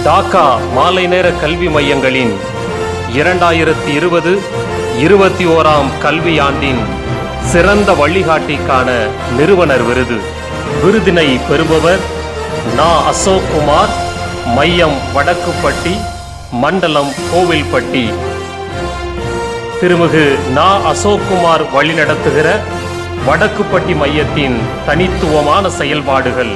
டாக்கா மாலை நேர கல்வி மையங்களின் 2020-21 கல்வியாண்டின் சிறந்த வழிகாட்டிக்கான நிறுவனர் விருது. விருதினை பெறுபவர் நா. அசோக் குமார், மையம் வடக்குப்பட்டி, மண்டலம் கோவில்பட்டி. திருமிகு நா. அசோக் குமார் வழிநடத்துகிற வடக்குப்பட்டி மையத்தின் தனித்துவமான செயல்பாடுகள்.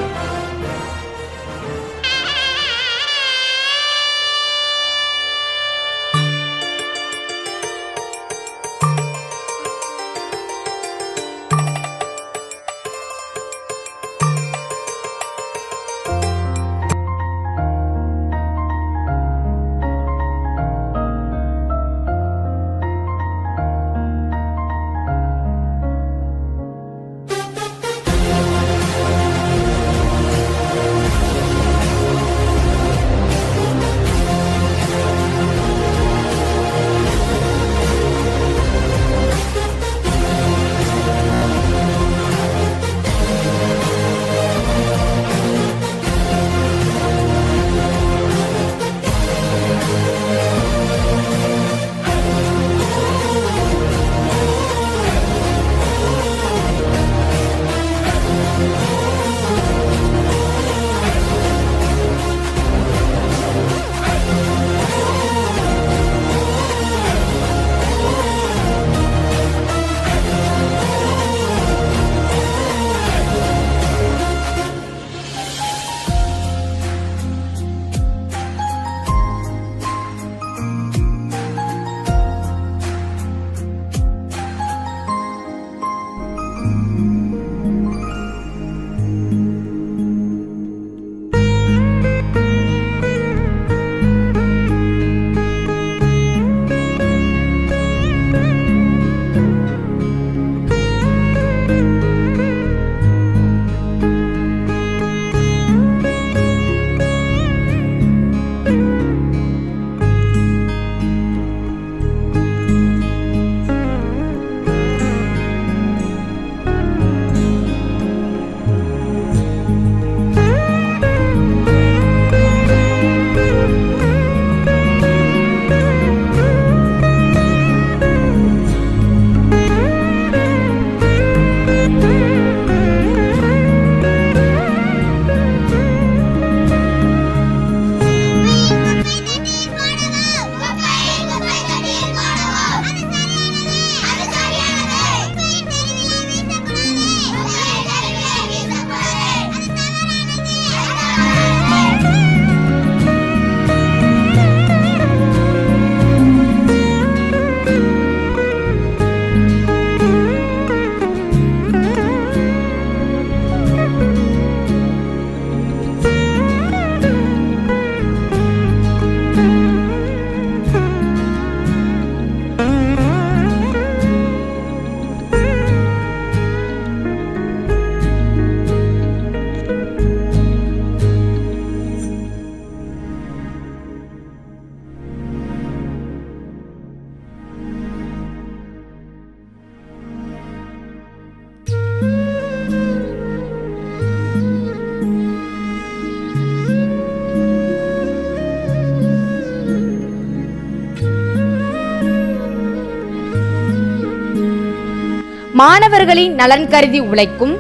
மாணவர்களின் நலன் கருதி உழைக்கும்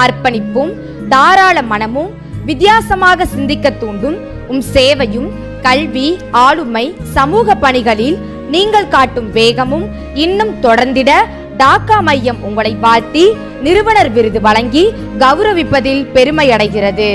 அர்ப்பணிப்பும் தாராள மனமும் வித்தியாசமாக சிந்திக்க தூண்டும் சேவையும் கல்வி, ஆளுமை, சமூக பணிகளில் நீங்கள் காட்டும் வேகமும் இன்னும் தொடர்ந்திட டாக்கா மையம் உங்களை வாழ்த்தி நிறுவனர் விருது வழங்கி கௌரவிப்பதில் பெருமை அடைகிறது.